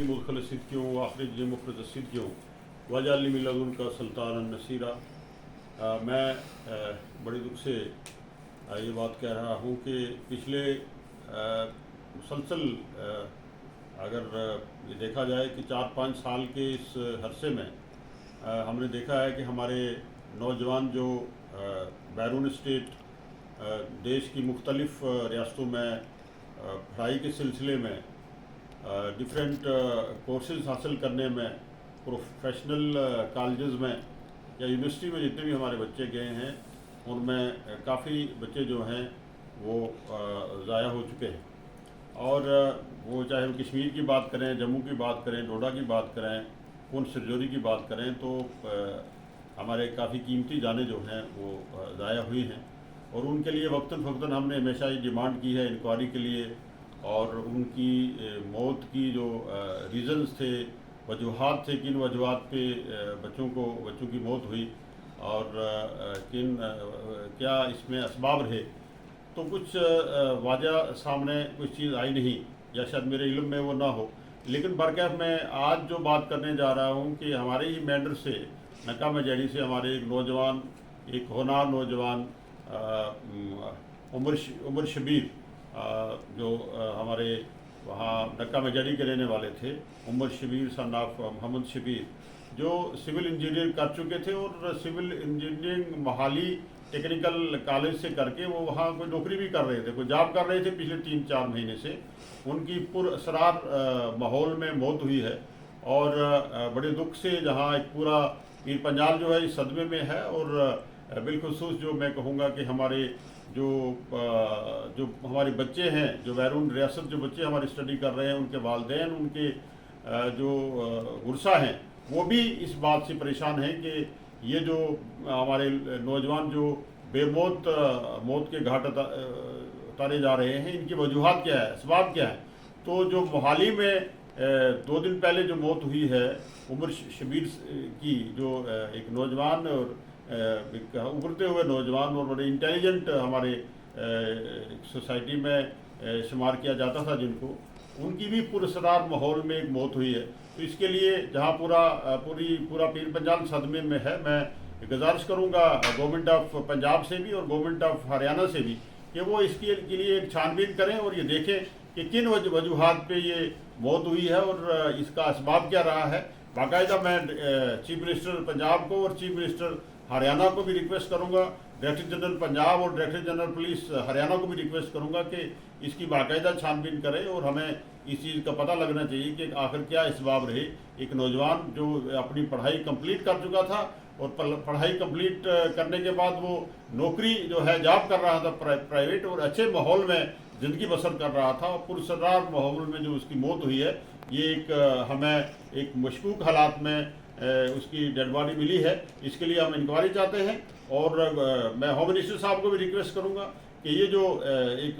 की मुखलसिद क्यों आखिर जे मुखरसिद क्यों वजाली मिलद उनका सुल्तान नसीरा। मैं बड़ी दुख से ये बात कह रहा हूँ कि पिछले मुसलसल अगर ये देखा जाए कि 4-5 साल के इस अरसे में हमने देखा है कि हमारे नौजवान जो बैरून स्टेट देश की मुख्तलिफ रियासतों में पढ़ाई के सिलसिले में डिफरेंट कोर्सेज हासिल करने में प्रोफेशनल कॉलेजेस में या यूनिवर्सिटी में जितने भी हमारे बच्चे गए हैं उनमें काफ़ी बच्चे जो हैं वो ज़ाया हो चुके हैं। और वो चाहे हम कश्मीर की बात करें, जम्मू की बात करें, डोडा की बात करें, पुंछ राजौरी की बात करें, तो हमारे काफ़ी कीमती जाने जो हैं वो ज़ाया हुई हैं। और उनके लिए वक्तन फ़वक्तन हमने हमेशा ये डिमांड की है इंक्वायरी के लिए, और उनकी मौत की जो रीज़न्स थे, वजूहात थे, किन वजूहात पे बच्चों की मौत हुई और किन क्या इसमें असबाब रहे, तो कुछ वाजह सामने कुछ चीज़ आई नहीं, या शायद मेरे इल्म में वो ना हो। लेकिन बरकैफ मैं आज जो बात करने जा रहा हूँ कि हमारे ही मेंढर से, नक्का मजहरी से हमारे एक नौजवान, एक होनार नौजवान उमर शबीर, जो हमारे वहाँ नक्का मजहरी के रहने वाले थे, उमर शबीर सन ऑफ मोहम्मद शबीर, जो सिविल इंजीनियरिंग कर चुके थे और civil engineering Mohali technical college से करके वो वहाँ कोई नौकरी भी कर रहे थे, कोई जॉब कर रहे थे पिछले 3-4 महीने से। उनकी पुरअसरार माहौल में मौत हुई है और बड़े दुख से जहाँ एक पूरा पीर पंजाल जो है इस सदमे में है। और बिलखुसूस जो मैं कहूँगा कि हमारे जो हमारे बच्चे हैं, जो बैरून रियासत जो बच्चे हमारे स्टडी कर रहे हैं, उनके वालिदैन, उनके जो गुरसा हैं, वो भी इस बात से परेशान हैं कि ये जो हमारे नौजवान जो बेमौत मौत के घाट उतारे जा रहे हैं, इनकी वजूहात क्या है, असबाब क्या है। तो जो मोहाली में 2 दिन पहले जो मौत हुई है उमर शबीर की, जो एक नौजवान और एक उभरते हुए नौजवान और बड़े इंटेलिजेंट हमारे सोसाइटी में शुमार किया जाता था जिनको, उनकी भी पुरअसरार माहौल में एक मौत हुई है। तो इसके लिए जहाँ पूरा पीर पंजाल सदमे में है, मैं गुजारिश करूँगा गवर्नमेंट ऑफ पंजाब से भी और गवर्नमेंट ऑफ हरियाणा से भी कि वो इसके लिए एक छानबीन करें और ये देखें कि किन वजूहात पे ये मौत हुई है और इसका असबाब क्या रहा है। बाकायदा मैं चीफ मिनिस्टर पंजाब को और चीफ मिनिस्टर हरियाणा को भी रिक्वेस्ट करूंगा, डायरेक्टर जनरल पंजाब और डायरेक्टर जनरल पुलिस हरियाणा को भी रिक्वेस्ट करूंगा कि इसकी बाकायदा छानबीन करें और हमें इस चीज़ का पता लगना चाहिए कि आखिर क्या इसबाब रहे। एक नौजवान जो अपनी पढ़ाई कंप्लीट कर चुका था और पढ़ाई कंप्लीट करने के बाद वो नौकरी जो है जॉब कर रहा था प्राइवेट, और अच्छे माहौल में ज़िंदगी बसर कर रहा था, और पुरअसरार माहौल में जो उसकी मौत हुई है, ये एक हमें एक मशकूक हालात में उसकी डेड बॉडी मिली है। इसके लिए हम इंक्वायरी चाहते हैं और मैं होम मिनिस्टर साहब को भी रिक्वेस्ट करूंगा कि ये जो एक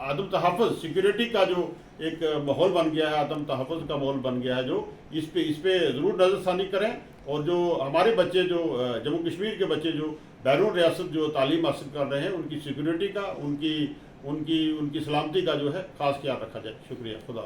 आदम तहफ़्फ़ुज़ सिक्योरिटी का जो एक माहौल बन गया है, आदम तहफ़्फ़ुज़ का माहौल बन गया है, जो इस पे ज़रूर नज़रसानी करें। और जो हमारे बच्चे जो जम्मू कश्मीर के बच्चे जो बैरून रियासत जो तालीम हासिल कर रहे हैं, उनकी सिक्योरिटी का, उनकी सलामती का जो है ख़ास ख्याल रखा जाए। शुक्रिया, खुदा।